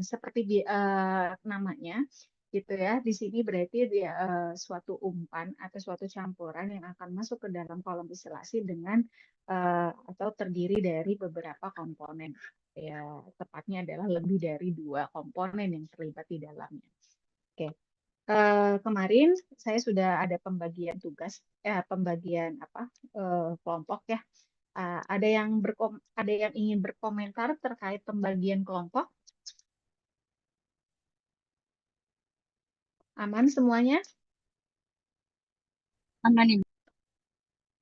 seperti namanya gitu ya. Di sini berarti dia suatu umpan atau suatu campuran yang akan masuk ke dalam kolom istilasi dengan atau terdiri dari beberapa komponen. Ya, tepatnya adalah lebih dari dua komponen yang terlibat di dalamnya. Oke. Kemarin saya sudah ada pembagian tugas, pembagian apa kelompok ya. Ada yang ingin berkomentar terkait pembagian kelompok? Aman semuanya? Aman Ibu.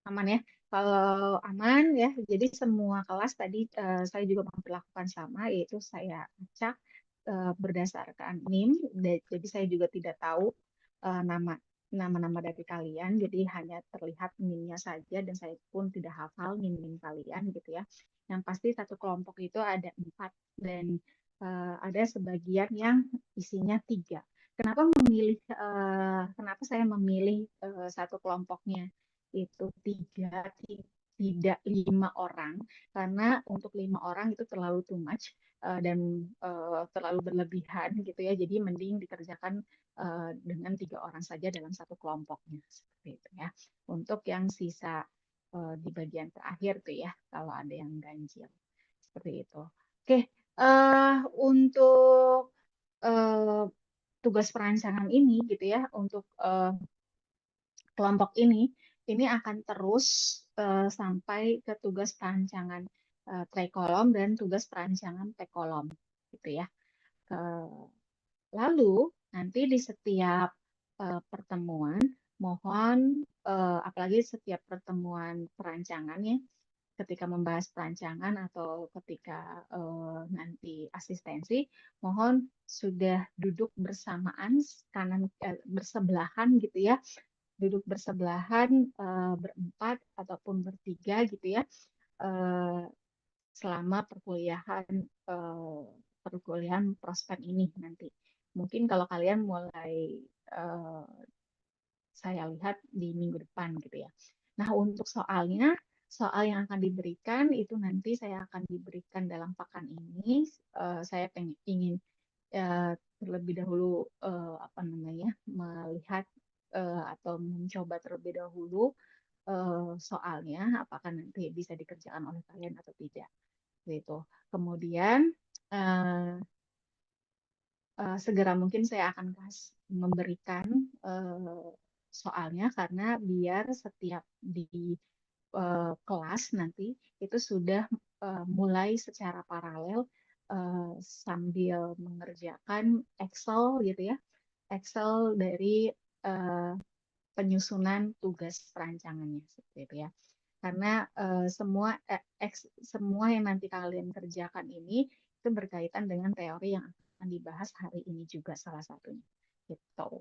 Aman ya. Kalau aman ya, jadi semua kelas tadi saya juga memperlakukan sama, yaitu saya acak berdasarkan NIM. Jadi saya juga tidak tahu nama nama-nama dari kalian, jadi hanya terlihat NIM-nya saja dan saya pun tidak hafal NIM-NIM kalian gitu ya. Yang pasti satu kelompok itu ada 4 dan ada sebagian yang isinya 3. Kenapa saya memilih satu kelompoknya itu 3, tidak 5 orang, karena untuk 5 orang itu terlalu too much dan terlalu berlebihan gitu ya. Jadi mending dikerjakan dengan 3 orang saja dalam satu kelompoknya seperti itu ya. Untuk yang sisa di bagian terakhir tuh ya, kalau ada yang ganjil seperti itu. Oke, untuk eh, tugas perancangan ini gitu ya, untuk kelompok ini akan terus sampai ke tugas perancangan trikolom dan tugas perancangan tekolom gitu ya. Lalu nanti di setiap pertemuan mohon apalagi setiap pertemuan perancangannya ketika membahas perancangan atau ketika nanti asistensi mohon sudah duduk bersamaan bersebelahan gitu ya, duduk bersebelahan berempat ataupun bertiga gitu ya eh, selama eh, perkuliahan prospek ini nanti. Mungkin kalau kalian mulai eh, saya lihat di minggu depan gitu ya. Nah, untuk soalnya, soal yang akan diberikan itu nanti saya akan diberikan dalam pekan ini. Saya ingin terlebih dahulu apa namanya melihat atau mencoba terlebih dahulu soalnya apakah nanti bisa dikerjakan oleh kalian atau tidak gitu. Kemudian eh, segera mungkin saya akan memberikan eh, soalnya karena biar setiap di kelas nanti itu sudah mulai secara paralel sambil mengerjakan Excel gitu ya, Excel dari eh, penyusunan tugas perancangannya seperti itu ya. Karena semua yang nanti kalian kerjakan ini itu berkaitan dengan teori yang akan dibahas hari ini juga salah satunya. Gitu.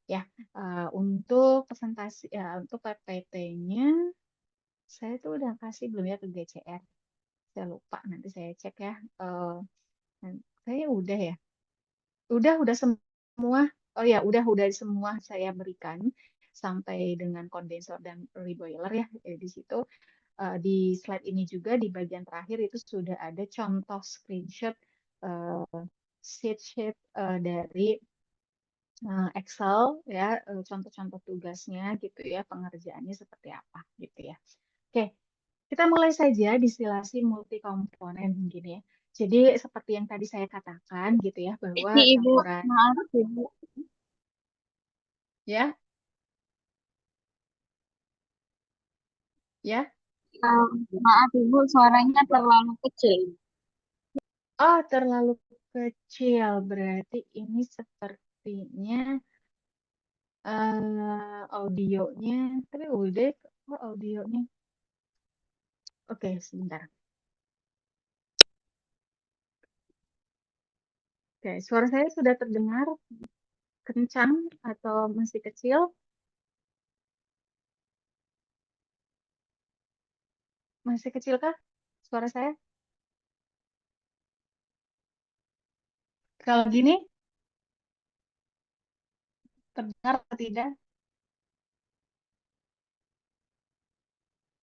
Ya, untuk presentasi ya, untuk PPT-nya saya tuh udah kasih belum ya ke GCR. Saya lupa nanti saya cek ya. Kayaknya udah ya. Udah semua. Oh ya, udah semua saya berikan sampai dengan kondensor dan reboiler ya. Di situ di slide ini juga di bagian terakhir itu sudah ada contoh screenshot uh, sheet dari Excel ya, contoh-contoh tugasnya gitu ya, pengerjaannya seperti apa gitu ya. Oke, kita mulai saja distilasi multikomponen gini ya. Jadi seperti yang tadi saya katakan gitu ya, bahwa Ini Ibu, campuran maaf Ibu. ya, ya. Maaf Ibu, suaranya terlalu kecil. Oh, terlalu kecil. Berarti ini sepertinya audionya. Tapi udah, kok audionya. Oke, sebentar. Oke, suara saya sudah terdengar kencang atau masih kecil? Masih kecil kah suara saya? Kalau gini, terdengar atau tidak?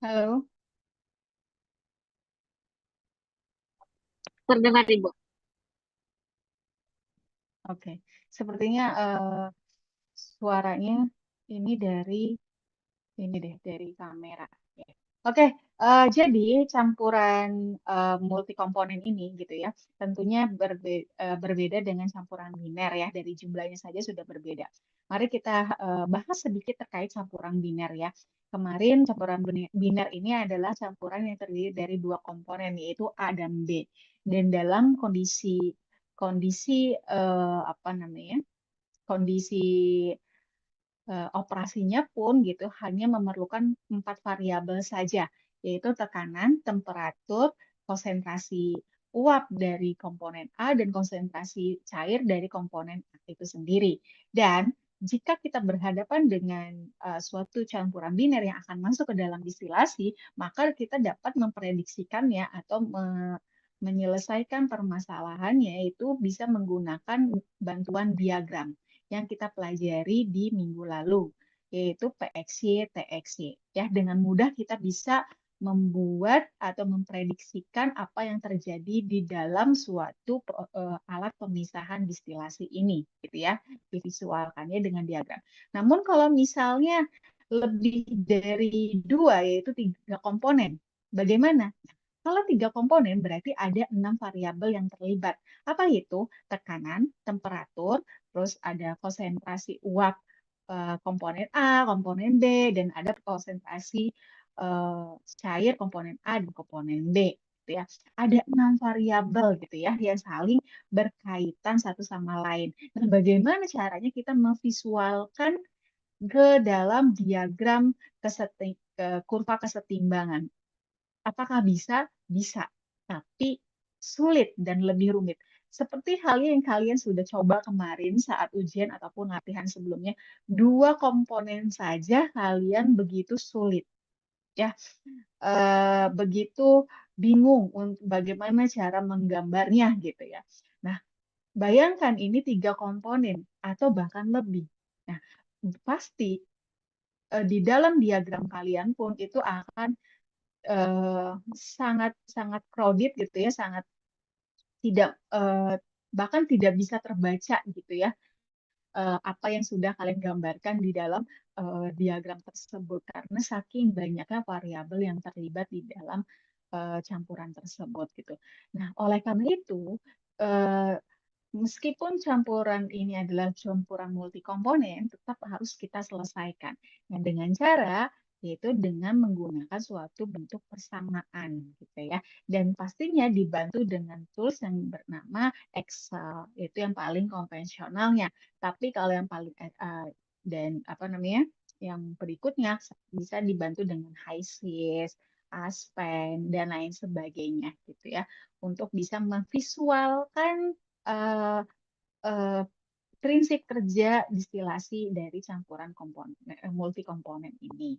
Halo? Terdengar Ibu. Oke, sepertinya suaranya ini ini deh dari kamera. Ya. Oke, jadi campuran multi komponen ini gitu ya, tentunya berbeda dengan campuran biner ya. Dari jumlahnya saja sudah berbeda. Mari kita bahas sedikit terkait campuran biner ya. Kemarin campuran biner ini adalah campuran yang terdiri dari dua komponen yaitu A dan B. Dan dalam kondisi kondisi apa namanya? Kondisi operasinya pun gitu hanya memerlukan 4 variabel saja, yaitu tekanan, temperatur, konsentrasi uap dari komponen A dan konsentrasi cair dari komponen A itu sendiri. Dan jika kita berhadapan dengan suatu campuran biner yang akan masuk ke dalam distilasi, maka kita dapat memprediksikannya atau menyelesaikan permasalahannya itu bisa menggunakan bantuan diagram yang kita pelajari di minggu lalu, yaitu PXY, TXY. Ya, dengan mudah kita bisa membuat atau memprediksikan apa yang terjadi di dalam suatu alat pemisahan distilasi ini, gitu ya, divisualkannya dengan diagram. Namun kalau misalnya lebih dari dua, yaitu 3 komponen, bagaimana? Kalau 3 komponen berarti ada 6 variabel yang terlibat. Apa itu? Tekanan, temperatur, terus ada konsentrasi uap komponen A, komponen B, dan ada konsentrasi cair komponen A dan komponen B. Gitu ya. Ada 6 variabel gitu ya yang saling berkaitan satu sama lain. Nah, bagaimana caranya kita memvisualkan ke dalam diagram kurva kesetimbangan? Apakah bisa? Bisa, tapi sulit dan lebih rumit. Seperti halnya yang kalian sudah coba kemarin saat ujian ataupun latihan sebelumnya, 2 komponen saja kalian begitu sulit, ya, begitu bingung untuk bagaimana cara menggambarnya gitu ya. Nah, bayangkan ini 3 komponen atau bahkan lebih. Nah, pasti di dalam diagram kalian pun itu akan sangat sangat crowded gitu ya, sangat tidak bahkan tidak bisa terbaca gitu ya apa yang sudah kalian gambarkan di dalam diagram tersebut karena saking banyaknya variabel yang terlibat di dalam campuran tersebut gitu. Nah, oleh karena itu eh, meskipun campuran ini adalah campuran multikomponen, tetap harus kita selesaikan. Nah, dengan cara yaitu dengan menggunakan suatu bentuk persamaan gitu ya. Dan pastinya dibantu dengan tools yang bernama Excel. Itu yang paling konvensionalnya. Tapi kalau yang paling dan apa namanya? Yang berikutnya bisa dibantu dengan HiSys, Aspen dan lain sebagainya gitu ya untuk bisa memvisualkan eh, eh, prinsip kerja distilasi dari campuran komponen multi komponen ini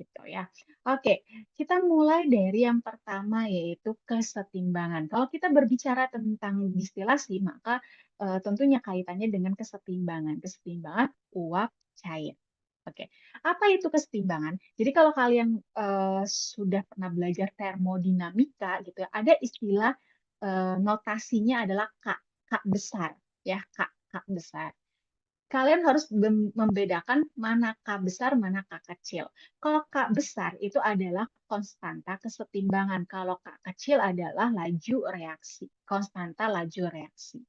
gitu ya. Oke, kita mulai dari yang pertama yaitu kesetimbangan. Kalau kita berbicara tentang distilasi, maka tentunya kaitannya dengan kesetimbangan, kesetimbangan uap cair. Oke, apa itu kesetimbangan? Jadi kalau kalian sudah pernah belajar termodinamika gitu ya, ada istilah notasinya adalah K, K besar ya, K besar. Kalian harus membedakan mana K besar, mana K kecil. Kalau K besar itu adalah konstanta kesetimbangan. Kalau K kecil adalah laju reaksi, konstanta laju reaksi.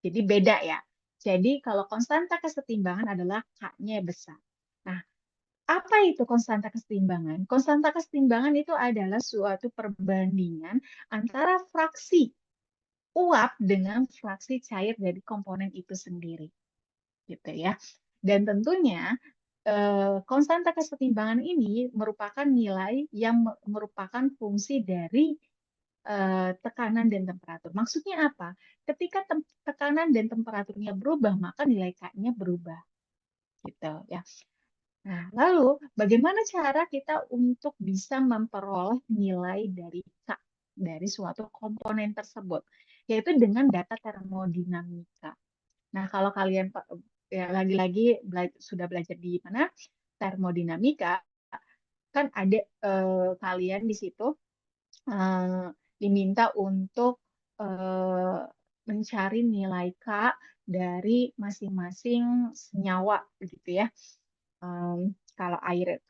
Jadi beda ya. Jadi kalau konstanta kesetimbangan adalah K-nya besar. Nah, apa itu konstanta kesetimbangan? Konstanta kesetimbangan itu adalah suatu perbandingan antara fraksi uap dengan fraksi cair dari komponen itu sendiri, gitu ya. Dan tentunya konstanta kesetimbangan ini merupakan nilai yang merupakan fungsi dari tekanan dan temperatur. Maksudnya apa? Ketika tekanan dan temperaturnya berubah, maka nilai K-nya berubah, gitu ya. Nah, lalu bagaimana cara kita untuk bisa memperoleh nilai dari K dari suatu komponen tersebut? Yaitu dengan data termodinamika. Nah, kalau kalian ya, lagi-lagi sudah belajar di mana termodinamika, kan ada kalian di situ diminta untuk mencari nilai K dari masing-masing senyawa gitu ya. Kalau air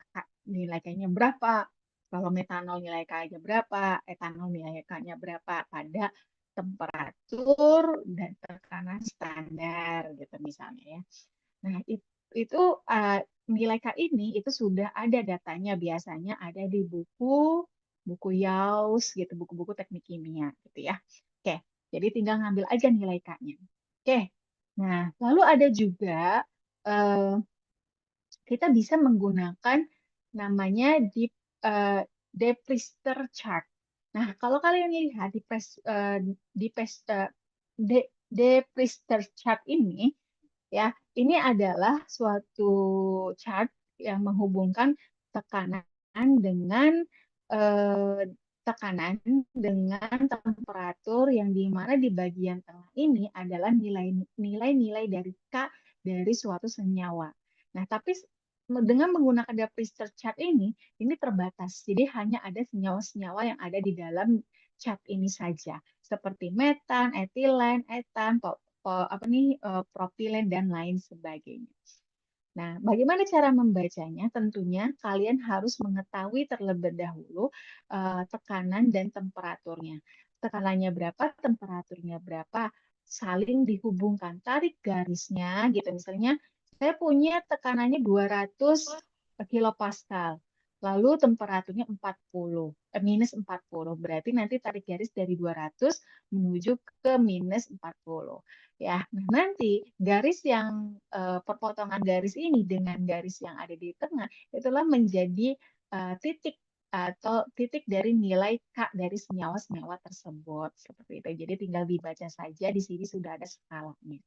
nilai K-nya berapa, kalau metanol nilai K-nya berapa, etanol nilai K-nya berapa pada temperatur dan tekanan standar gitu misalnya ya. Nah, itu nilai K ini itu sudah ada datanya, biasanya ada di buku YAUS gitu, buku-buku teknik kimia gitu ya. Oke, jadi tinggal ngambil aja nilai K-nya. Oke. Nah, lalu ada juga eh, kita bisa menggunakan namanya Deprister chart. Nah, kalau kalian lihat Deprister chart ini, ya, ini adalah suatu chart yang menghubungkan tekanan dengan eh, tekanan dengan temperatur yang di mana di bagian tengah ini adalah nilai-nilai dari K dari suatu senyawa. Nah, tapi dengan menggunakan Priester chart ini terbatas. Jadi hanya ada senyawa-senyawa yang ada di dalam chart ini saja, seperti metan, etilen, etan, propilen dan lain sebagainya. Nah, bagaimana cara membacanya? Tentunya kalian harus mengetahui terlebih dahulu tekanan dan temperaturnya. Tekanannya berapa, temperaturnya berapa, saling dihubungkan. Tarik garisnya gitu. Misalnya, saya punya tekanannya 200 kilopascal. Lalu temperaturnya minus 40. Berarti nanti tarik garis dari 200 menuju ke minus 40. Ya, nah nanti garis yang perpotongan garis ini dengan garis yang ada di tengah itulah menjadi titik atau titik dari nilai K dari senyawa-senyawa tersebut seperti itu. Jadi tinggal dibaca saja, di sini sudah ada skalanya.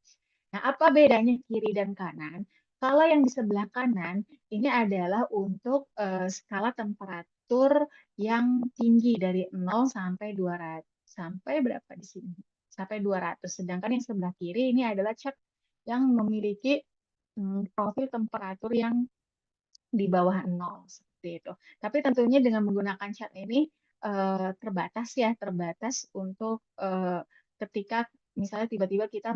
Nah, apa bedanya kiri dan kanan? Kalau yang di sebelah kanan ini adalah untuk skala temperatur yang tinggi dari 0 sampai 200 sampai berapa di sini? Sampai 200. Sedangkan yang sebelah kiri ini adalah chart yang memiliki profil temperatur yang di bawah 0 seperti itu. Tapi tentunya dengan menggunakan chart ini terbatas ya, terbatas untuk ketika misalnya tiba-tiba kita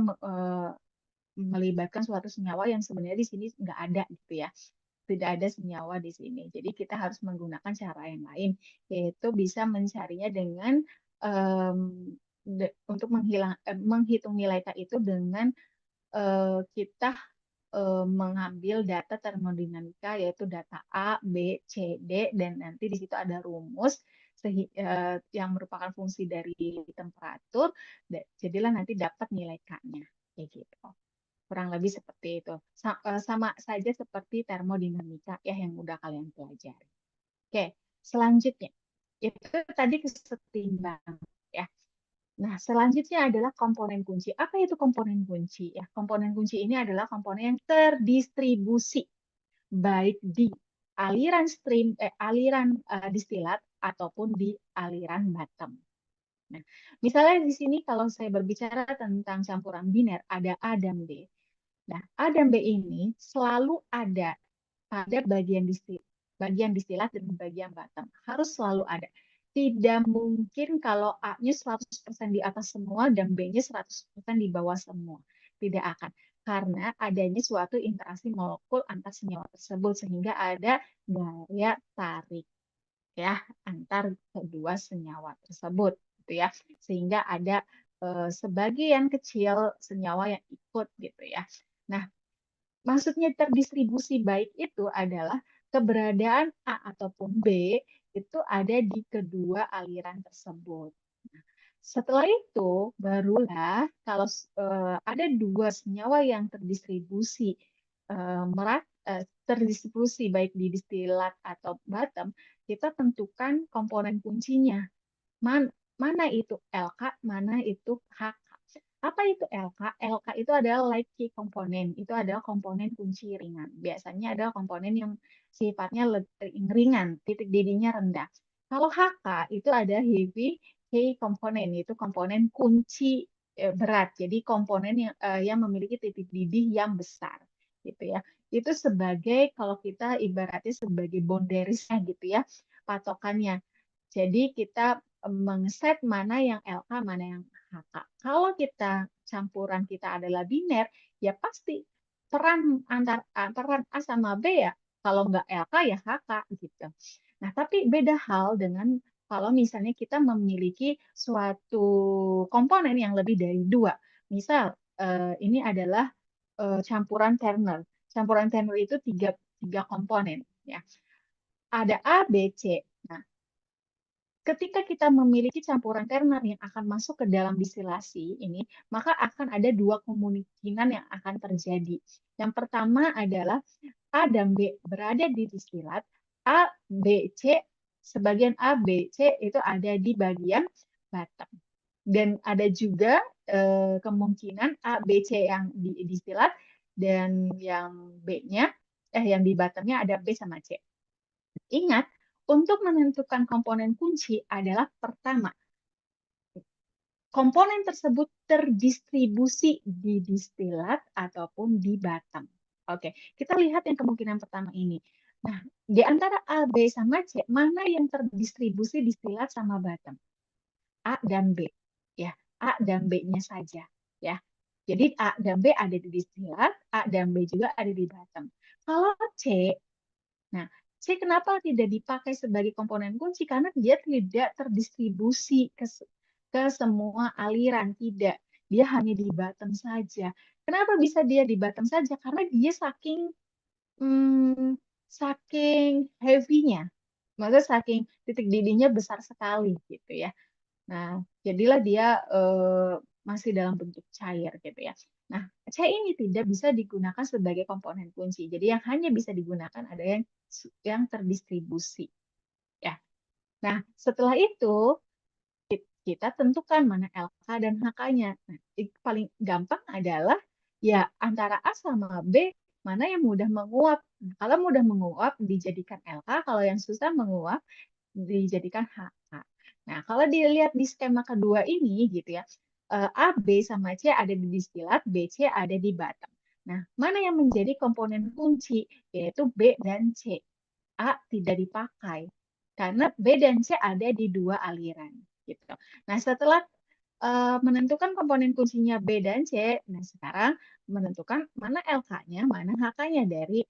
melibatkan suatu senyawa yang sebenarnya di sini nggak ada gitu ya. Tidak ada senyawa di sini. Jadi kita harus menggunakan cara yang lain, yaitu bisa mencarinya dengan untuk menghitung nilai K itu dengan kita mengambil data termodinamika yaitu data A, B, C, D dan nanti di situ ada rumus yang merupakan fungsi dari temperatur. Jadilah nanti dapat nilai K-nya kayak gitu. Kurang lebih seperti itu. Sama saja seperti termodinamika ya yang udah kalian pelajari. Oke, selanjutnya itu tadi kesetimbangan ya. Nah, selanjutnya adalah komponen kunci. Apa itu komponen kunci? Ya, komponen kunci ini adalah komponen yang terdistribusi baik di aliran distilat ataupun di aliran bottom. Nah, misalnya di sini kalau saya berbicara tentang campuran biner, ada A dan B. Nah, A dan B ini selalu ada pada bagian distilat dan bagian bottom. Harus selalu ada. Tidak mungkin kalau A-nya 100% di atas semua dan B-nya 100% di bawah semua. Tidak akan. Karena adanya suatu interaksi molekul antar senyawa tersebut sehingga ada daya tarik ya antar kedua senyawa tersebut gitu ya. Sehingga ada sebagian kecil senyawa yang ikut gitu ya. Nah, maksudnya terdistribusi baik itu adalah keberadaan A ataupun B itu ada di kedua aliran tersebut. Setelah itu, barulah kalau ada dua senyawa yang terdistribusi baik di distilat atau bottom, kita tentukan komponen kuncinya. Mana itu LK, mana itu HK. Apa itu LK? LK itu adalah light key komponen. Itu adalah komponen kunci ringan. Biasanya adalah komponen yang sifatnya ringan, titik didihnya rendah. Kalau HK itu ada heavy key komponen, itu komponen kunci berat. Jadi komponen yang memiliki titik didih yang besar, gitu ya. Itu sebagai kalau kita ibaratnya sebagai boundariesnya gitu ya, patokannya. Jadi kita mengset mana yang LK, mana yang HK. Kalau campuran kita adalah biner, ya pasti peran A sama B ya, kalau nggak LK ya HK gitu. Nah, tapi beda hal dengan kalau misalnya kita memiliki suatu komponen yang lebih dari dua. Misal, ini adalah campuran Turner. Campuran Turner itu tiga komponen, ya. Ada A, B, C. Nah, ketika kita memiliki campuran Turner yang akan masuk ke dalam distilasi ini, maka akan ada dua kemungkinan yang akan terjadi. Yang pertama adalah A dan B berada di distilat, A, B, C, sebagian A, B, C itu ada di bagian bottom. Dan ada juga kemungkinan A, B, C yang di distilat dan yang B-nya, yang di bottomnya ada B sama C. Ingat, untuk menentukan komponen kunci adalah pertama, komponen tersebut terdistribusi di distilat ataupun di bottom. Oke, kita lihat yang kemungkinan pertama ini. Nah, di antara A, B, sama C, mana yang terdistribusi distilat sama bottom? A dan B. Ya, A dan B-nya saja. Ya, jadi A dan B ada di distilat, A dan B juga ada di bottom. Kalau C, nah, C kenapa tidak dipakai sebagai komponen kunci? Karena dia tidak terdistribusi ke semua aliran, tidak. Dia hanya di bottom saja. Kenapa bisa dia di bottom saja? Karena dia saking heavy-nya. Maksudnya saking titik didihnya besar sekali gitu ya. Nah, jadilah dia masih dalam bentuk cair gitu ya. Nah, C ini tidak bisa digunakan sebagai komponen kunci. Jadi yang hanya bisa digunakan ada yang terdistribusi ya. Nah, setelah itu kita tentukan mana LK dan HK-nya. Nah, paling gampang adalah ya antara A sama B mana yang mudah menguap. Nah, kalau mudah menguap dijadikan LK, kalau yang susah menguap dijadikan HK. Nah, kalau dilihat di skema kedua ini gitu ya, A, B sama C ada di distilat, B, C ada di bottom. Nah, mana yang menjadi komponen kunci yaitu B dan C. A tidak dipakai karena B dan C ada di dua aliran gitu. Nah, setelah menentukan komponen kuncinya B dan C, nah sekarang menentukan mana LK-nya, mana HK-nya dari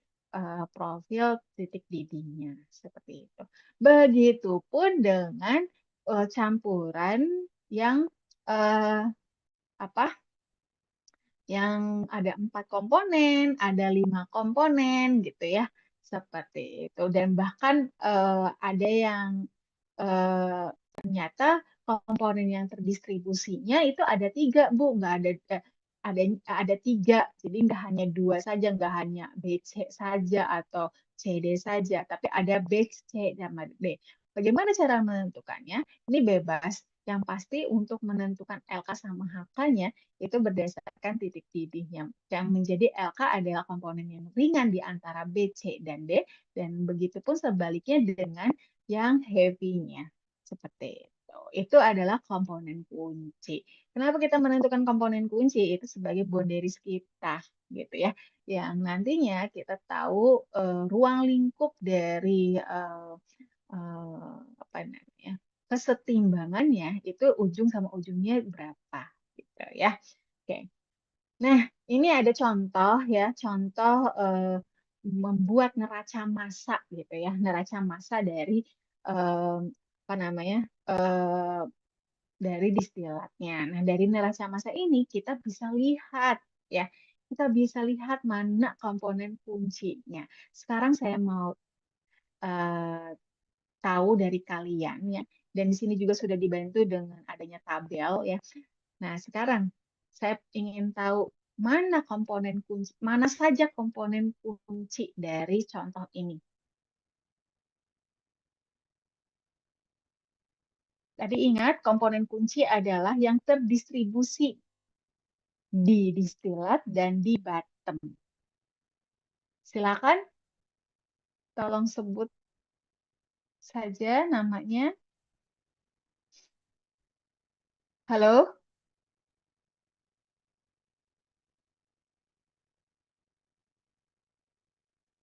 profil titik didihnya seperti itu. Begitupun dengan campuran yang uh, apa? Yang ada 4 komponen, ada 5 komponen gitu ya, seperti itu. Dan bahkan ada yang ternyata komponen yang terdistribusinya itu ada 3, Bu, nggak ada ada 3, jadi nggak hanya 2 saja, nggak hanya B, C saja atau C, D saja, tapi ada B, C, sama D. Bagaimana cara menentukannya? Ini bebas. Yang pasti untuk menentukan LK sama HK-nya itu berdasarkan titik didihnya. Yang menjadi LK adalah komponen yang ringan di antara B, C, dan D, dan begitupun sebaliknya dengan yang heavy-nya. Seperti itu. Itu adalah komponen kunci. Kenapa kita menentukan komponen kunci? Itu sebagai boundaries kita, gitu ya. Yang nantinya kita tahu ruang lingkup dari apa namanya kesetimbangannya itu ujung sama ujungnya berapa, gitu ya. Oke. Nah, ini ada contoh ya, contoh membuat neraca massa gitu ya, neraca massa dari eh, apa namanya dari distilatnya. Nah, dari neraca massa ini kita bisa lihat ya, kita bisa lihat mana komponen kuncinya. Sekarang saya mau eh, tahu dari kalian ya, dan di sini juga sudah dibantu dengan adanya tabel ya. Nah, sekarang saya ingin tahu mana saja komponen kunci dari contoh ini. Tadi ingat, komponen kunci adalah yang terdistribusi di distilat dan di bottom. Silakan, tolong sebut saja namanya. Halo,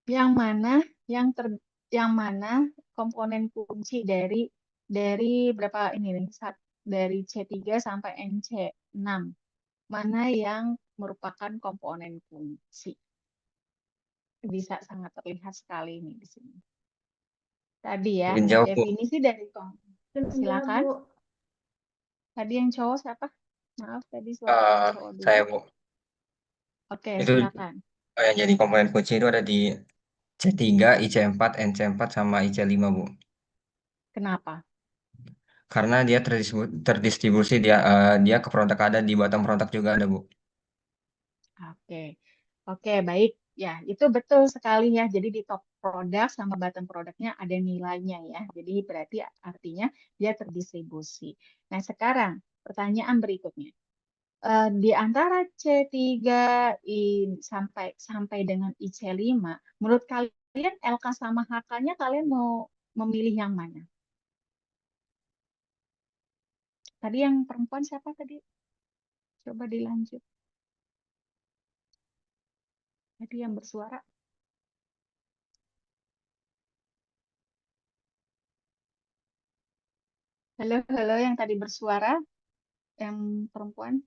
yang mana yang ter yang mana komponen kunci dari berapa ini nih? dari C3 sampai NC6, mana yang merupakan komponen kunci? Bisa sangat terlihat sekali nih di sini. Tadi ya, Izin jawab, Bu. definisi dari silakan. Tadi yang cowok siapa? Maaf, tadi suara yang Eh, cowok dulu. saya, Bu. Oke, Itu silakan. yang jadi komponen kunci itu ada di C3, IC4, NC4, sama IC5, Bu. Kenapa? Karena dia terdistribusi, dia ke produk ada di bottom produk juga ada, Bu. Oke, oke, baik. Ya, itu betul sekali ya. Jadi di top produk sama bottom produknya ada nilainya ya. Jadi berarti artinya dia terdistribusi. Nah, sekarang pertanyaan berikutnya. Di antara C3 sampai sampai dengan IC5, menurut kalian LK sama HK-nya kalian mau memilih yang mana? Tadi yang perempuan siapa tadi? Coba dilanjut. Tadi yang bersuara. Halo, halo yang tadi bersuara, yang perempuan.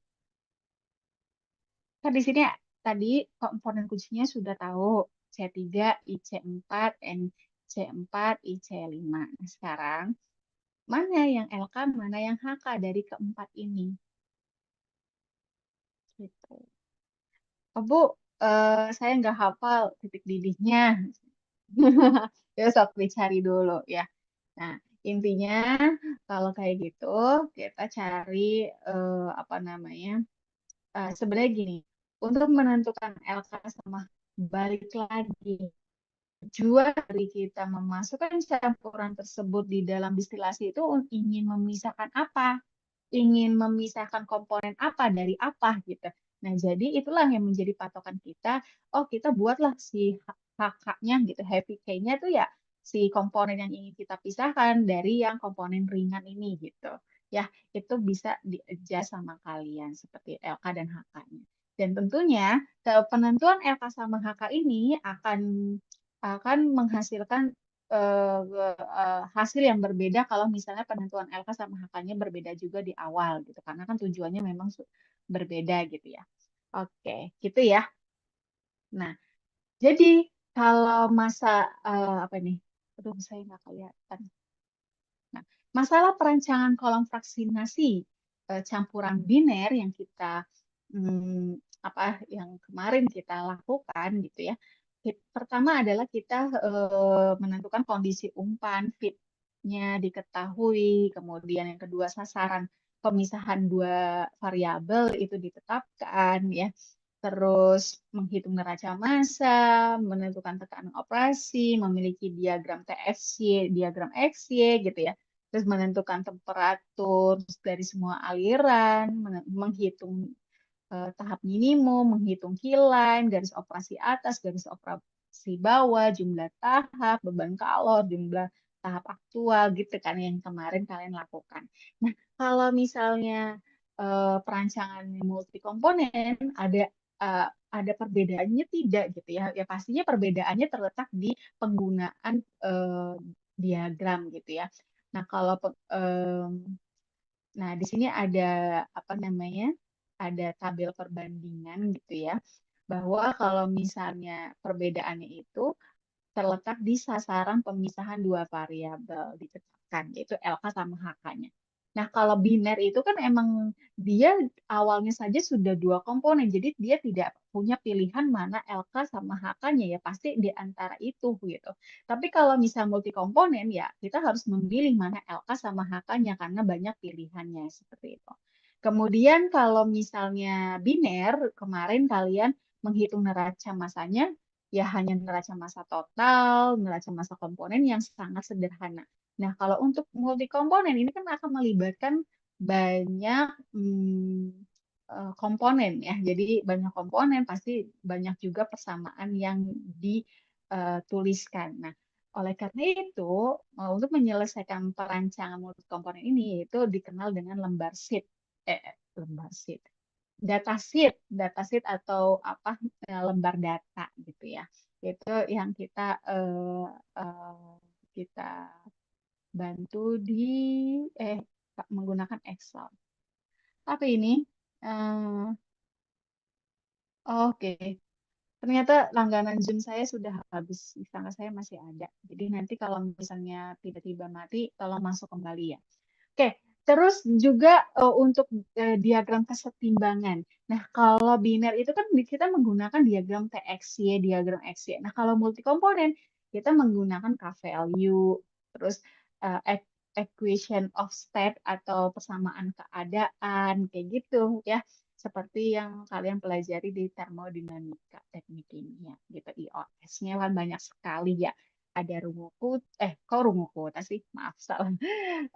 Kan di sini tadi komponen kuncinya sudah tahu. C3, IC4, NC4, IC5. Nah, sekarang mana yang LK, mana yang HK dari keempat ini? Gitu. Oh, Bu, saya nggak hafal titik didihnya. Ya, sok dicari dulu ya. Nah, intinya kalau kayak gitu, kita cari apa namanya? Sebenarnya gini, untuk menentukan LK sama balik lagi, tujuan dari kita memasukkan campuran tersebut di dalam distilasi itu ingin memisahkan apa? Ingin memisahkan komponen apa dari apa gitu. Nah, jadi itulah yang menjadi patokan kita. Oh, kita buatlah si HK-nya gitu, heavy K-nya tuh ya si komponen yang ingin kita pisahkan dari yang komponen ringan ini gitu. Ya, itu bisa di-adjust sama kalian seperti LK dan HK-nya. Dan tentunya penentuan LK sama HK ini akan menghasilkan hasil yang berbeda kalau misalnya penentuan LK sama HK-nya berbeda juga di awal gitu karena kan tujuannya memang berbeda gitu ya. Oke, gitu ya. Nah, jadi kalau masa apa nih? Aduh, saya nggak kelihatan. Nah, masalah perancangan kolom fraksinasi campuran biner yang kita apa yang kemarin kita lakukan gitu ya. Pertama adalah kita menentukan kondisi umpan, fitnya diketahui, kemudian yang kedua sasaran pemisahan dua variabel itu ditetapkan ya. Terus menghitung neraca massa, menentukan tekanan operasi, memiliki diagram TFC, diagram XY gitu ya. Terus menentukan temperatur dari semua aliran, menghitung tahap minimum, menghitung keyline, garis operasi atas, garis operasi bawah, jumlah tahap, beban kalor, jumlah tahap aktual gitu kan yang kemarin kalian lakukan. Nah, kalau misalnya perancangan multi komponen uh, ada perbedaannya tidak gitu ya. Ya pastinya perbedaannya terletak di penggunaan diagram gitu ya. Nah, kalau nah di sini ada apa namanya? Ada tabel perbandingan gitu ya. Bahwa kalau misalnya perbedaannya itu terletak di sasaran pemisahan dua variabel ditetapkan, yaitu LK sama HK-nya. Nah, kalau biner itu kan emang dia awalnya saja sudah dua komponen, jadi dia tidak punya pilihan mana LK sama HK-nya ya, pasti di antara itu gitu. Tapi kalau misal multi komponen ya, kita harus memilih mana LK sama HK-nya karena banyak pilihannya seperti itu. Kemudian kalau misalnya biner, kemarin kalian menghitung neraca masanya ya hanya neraca massa total, neraca massa komponen yang sangat sederhana. Nah, kalau untuk multi komponen ini kan akan melibatkan banyak komponen ya. Jadi banyak komponen pasti banyak juga persamaan yang dituliskan. Nah, oleh karena itu, untuk menyelesaikan perancangan multi komponen ini itu dikenal dengan lembar sheet. Lembar sheet datasheet atau apa lembar data gitu ya. Itu yang kita bantu di eh menggunakan Excel. Tapi ini, oke. Ternyata langganan Zoom saya sudah habis, disangka saya masih ada. Jadi nanti kalau misalnya tiba-tiba mati, tolong masuk kembali ya. Oke, terus juga untuk diagram kesetimbangan. Nah, kalau biner itu kan kita menggunakan diagram TXY, diagram XY. Nah, kalau multikomponen, kita menggunakan K-value, terus equation of state atau persamaan keadaan, kayak gitu ya. Seperti yang kalian pelajari di termodinamika teknik kimia gitu. IOS-nya kan banyak sekali ya. Ada kok Rungu-Kutta sih? Maaf, salah.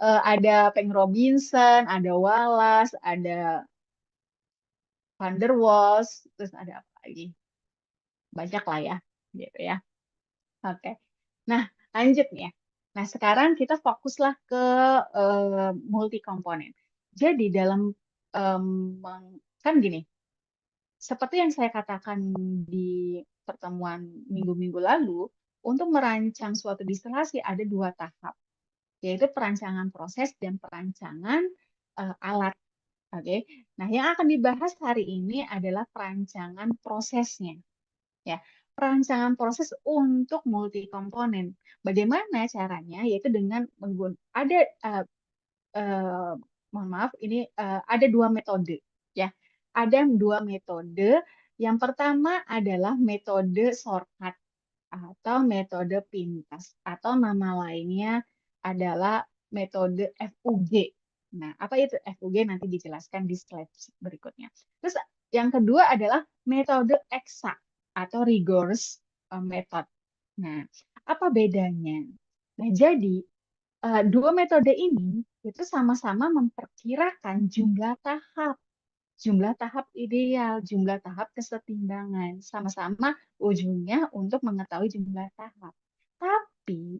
Ada Peng Robinson, ada Wallace, ada Van der Waals, terus ada apa lagi? Banyak lah ya, gitu ya. Oke. Nah, lanjut nih ya. Nah, sekarang kita fokuslah ke multi komponen. Jadi dalam kan gini, seperti yang saya katakan di pertemuan minggu-minggu lalu, untuk merancang suatu distilasi ada 2 tahap, yaitu perancangan proses dan perancangan alat. Oke. Nah, yang akan dibahas hari ini adalah perancangan prosesnya. Ya, perancangan proses untuk multi komponen. Bagaimana caranya? Yaitu dengan ada mohon maaf, ini ada 2 metode. Ya, ada 2 metode. Yang pertama adalah metode shortcut atau metode pintas atau nama lainnya adalah metode FUG. Nah, apa itu FUG nanti dijelaskan di slide berikutnya. Terus yang kedua adalah metode eksak atau rigorous method. Nah, apa bedanya? Nah, jadi 2 metode ini itu sama-sama memperkirakan jumlah tahap ideal, jumlah tahap kesetimbangan, sama-sama ujungnya untuk mengetahui jumlah tahap. Tapi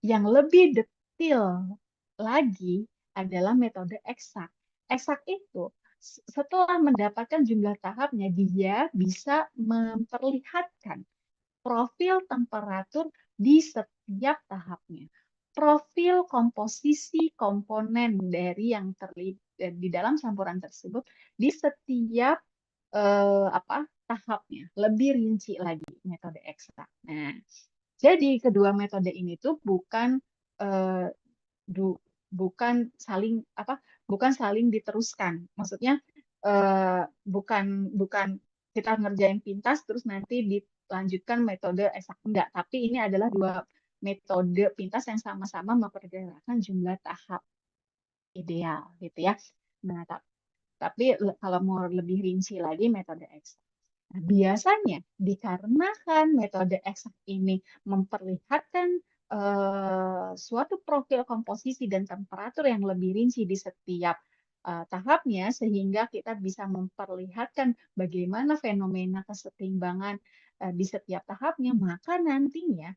yang lebih detail lagi adalah metode eksak. Eksak itu setelah mendapatkan jumlah tahapnya, dia bisa memperlihatkan profil temperatur di setiap tahapnya. Profil komposisi komponen dari yang terlibat di dalam campuran tersebut di setiap tahapnya, lebih rinci lagi metode ekstrak. Nah, jadi kedua metode ini tuh eh, bukan saling diteruskan. Maksudnya bukan bukan kita ngerjain pintas terus nanti dilanjutkan metode eksak, enggak, tapi ini adalah 2 metode pintas yang sama-sama memperkirakan jumlah tahap ideal gitu ya. Nah, tapi kalau mau lebih rinci lagi metode eksak. Nah, biasanya dikarenakan metode eksak ini memperlihatkan suatu profil komposisi dan temperatur yang lebih rinci di setiap tahapnya, sehingga kita bisa memperlihatkan bagaimana fenomena kesetimbangan di setiap tahapnya, maka nantinya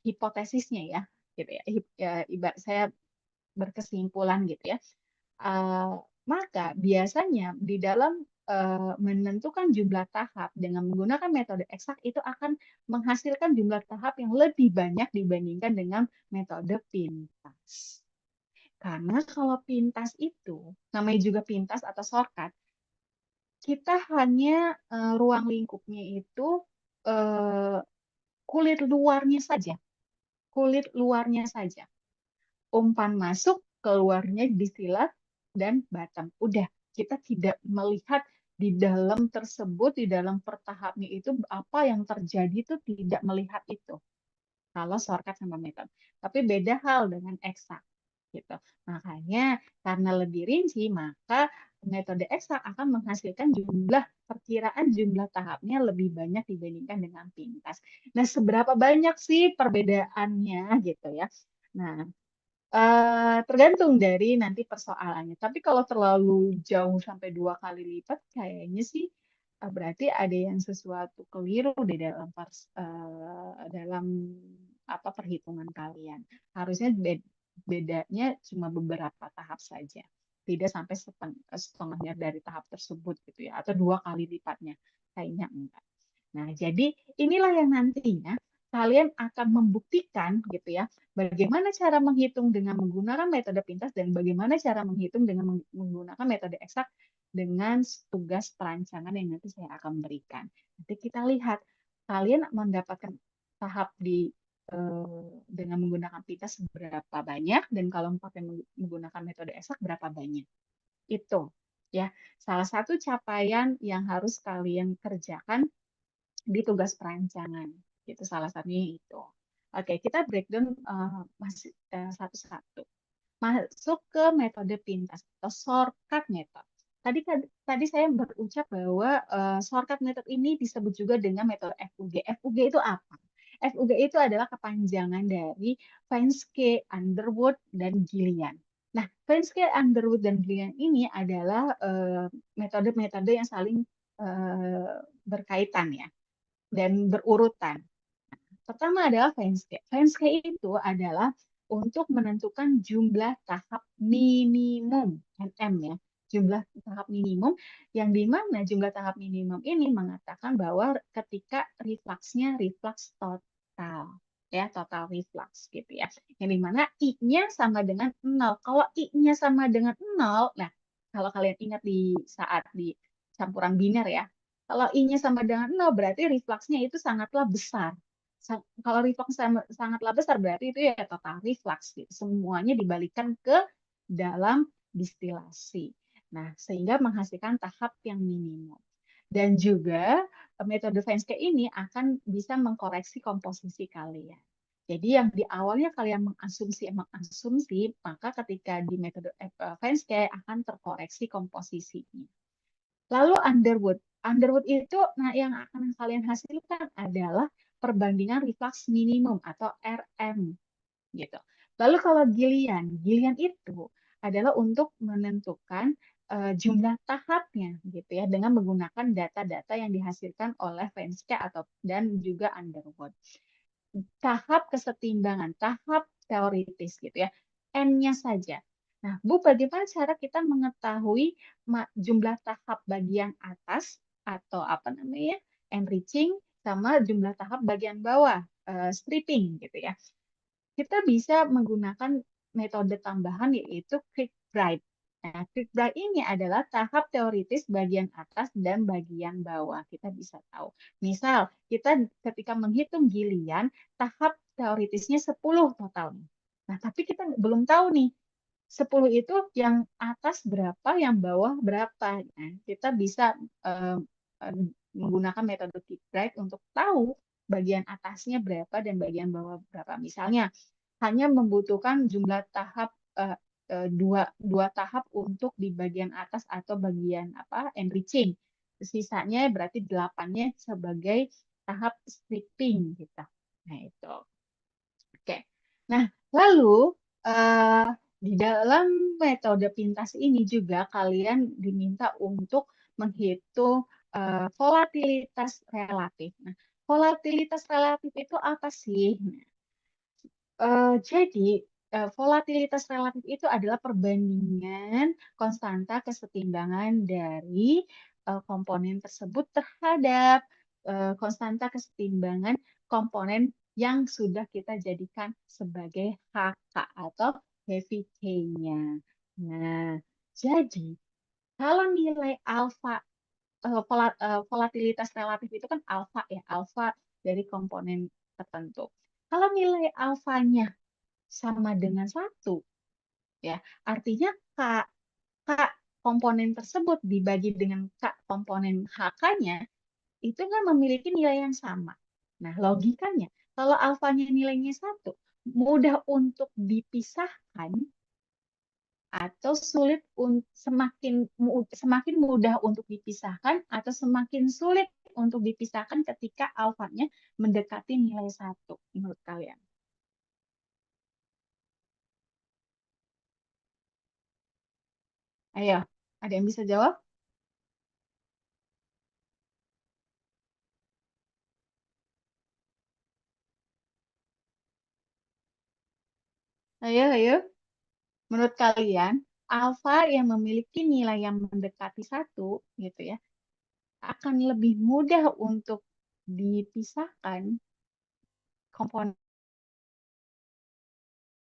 hipotesisnya ya, gitu ya, ibarat saya berkesimpulan gitu ya. Maka biasanya di dalam menentukan jumlah tahap dengan menggunakan metode eksak itu akan menghasilkan jumlah tahap yang lebih banyak dibandingkan dengan metode pintas. Karena kalau pintas itu, namanya juga pintas atau shortcut, kita hanya ruang lingkupnya itu kulit luarnya saja. Kulit luarnya saja. Umpan masuk, keluarnya disilat dan batam. Udah, kita tidak melihat di dalam tersebut, di dalam pertahapnya itu apa yang terjadi, itu tidak melihat itu. Kalau shortcut sama metode. Tapi beda hal dengan eksak gitu. Makanya karena lebih rinci, maka metode eksak akan menghasilkan perkiraan jumlah tahapnya lebih banyak dibandingkan dengan pintas. Nah, seberapa banyak sih perbedaannya gitu ya? Nah, tergantung dari nanti persoalannya. Tapi kalau terlalu jauh sampai 2 kali lipat, kayaknya sih berarti ada yang sesuatu keliru di dalam perhitungan kalian. Harusnya bedanya cuma beberapa tahap saja, tidak sampai setengahnya dari tahap tersebut gitu ya, atau 2 kali lipatnya. Kayaknya enggak. Nah, jadi inilah yang nantinya kalian akan membuktikan gitu ya, bagaimana cara menghitung dengan menggunakan metode pintas dan bagaimana cara menghitung dengan menggunakan metode eksak dengan tugas perancangan yang nanti saya akan berikan. Nanti kita lihat kalian mendapatkan tahap dengan menggunakan pintas berapa banyak dan kalau pakai menggunakan metode eksak berapa banyak. Itu ya salah satu capaian yang harus kalian kerjakan di tugas perancangan. Itu salah satunya itu. Oke, kita breakdown satu-satu. Masuk ke metode pintas atau shortcut method. Tadi saya berucap bahwa shortcut method ini disebut juga dengan metode FUG. FUG itu apa? FUG itu adalah kepanjangan dari Fenske, Underwood, dan Gillian. Nah, Fenske, Underwood, dan Gillian ini adalah metode-metode yang saling berkaitan ya dan berurutan. Pertama adalah Fenske. Fenske itu adalah untuk menentukan jumlah tahap minimum NM ya. Jumlah tahap minimum yang dimana jumlah tahap minimum ini mengatakan bahwa ketika refluksnya reflux total ya, total reflux gitu ya. Yang dimana I-nya sama dengan 0. Kalau I-nya sama dengan 0, nah kalau kalian ingat di saat di campuran biner ya, kalau I-nya sama dengan 0 berarti refluksnya itu sangatlah besar. Kalau reflux sangatlah besar berarti itu ya total reflux gitu. Semuanya dibalikan ke dalam distilasi. Nah, sehingga menghasilkan tahap yang minimum. Dan juga metode Fenske ini akan bisa mengkoreksi komposisi kalian. Jadi yang di awalnya kalian mengasumsi, maka ketika di metode Fenske akan terkoreksi komposisinya. Lalu Underwood. Underwood itu yang akan kalian hasilkan adalah perbandingan reflux minimum atau RM gitu. Lalu kalau Gillian, Gillian itu adalah untuk menentukan jumlah tahapnya gitu ya dengan menggunakan data-data yang dihasilkan oleh Fenske dan juga Underwood. Tahap kesetimbangan, tahap teoritis gitu ya. N-nya saja. Nah, Bu, bagaimana cara kita mengetahui jumlah tahap bagian atas atau apa namanya enriching sama jumlah tahap bagian bawah stripping gitu ya? Kita bisa menggunakan metode tambahan yaitu Kirkbride. Nah, Kirkbride ini adalah tahap teoritis bagian atas dan bagian bawah. Kita bisa tahu. Misal, kita ketika menghitung Gillian, tahap teoritisnya 10 totalnya. Nah, tapi kita belum tahu nih, 10 itu yang atas berapa, yang bawah berapa. Nah, kita bisa menggunakan metode Kirkbride untuk tahu bagian atasnya berapa dan bagian bawah berapa. Misalnya, hanya membutuhkan jumlah tahap dua tahap untuk di bagian atas atau bagian enriching. Sisanya berarti 8-nya sebagai tahap stripping gitu. Nah, itu. Oke. Nah, lalu di dalam metode pintas ini juga kalian diminta untuk menghitung volatilitas relatif. Nah, volatilitas relatif itu apa sih? Jadi, volatilitas relatif itu adalah perbandingan konstanta kesetimbangan dari komponen tersebut terhadap konstanta kesetimbangan komponen yang sudah kita jadikan sebagai HK atau heavy K-nya. Nah, jadi kalau nilai alfa volatilitas relatif itu kan alfa ya, alfa dari komponen tertentu. Kalau nilai alfanya sama dengan 1, ya, artinya K, K komponen tersebut dibagi dengan K komponen HK-nya, itu kan memiliki nilai yang sama. Nah, logikanya, kalau alfanya nilainya 1, mudah untuk dipisahkan atau semakin mudah untuk dipisahkan atau semakin sulit untuk dipisahkan ketika alfanya mendekati nilai 1 menurut kalian? Ayo, ada yang bisa jawab? Ayo, ayo. Menurut kalian, alfa yang memiliki nilai yang mendekati 1, gitu ya, akan lebih mudah untuk dipisahkan komponen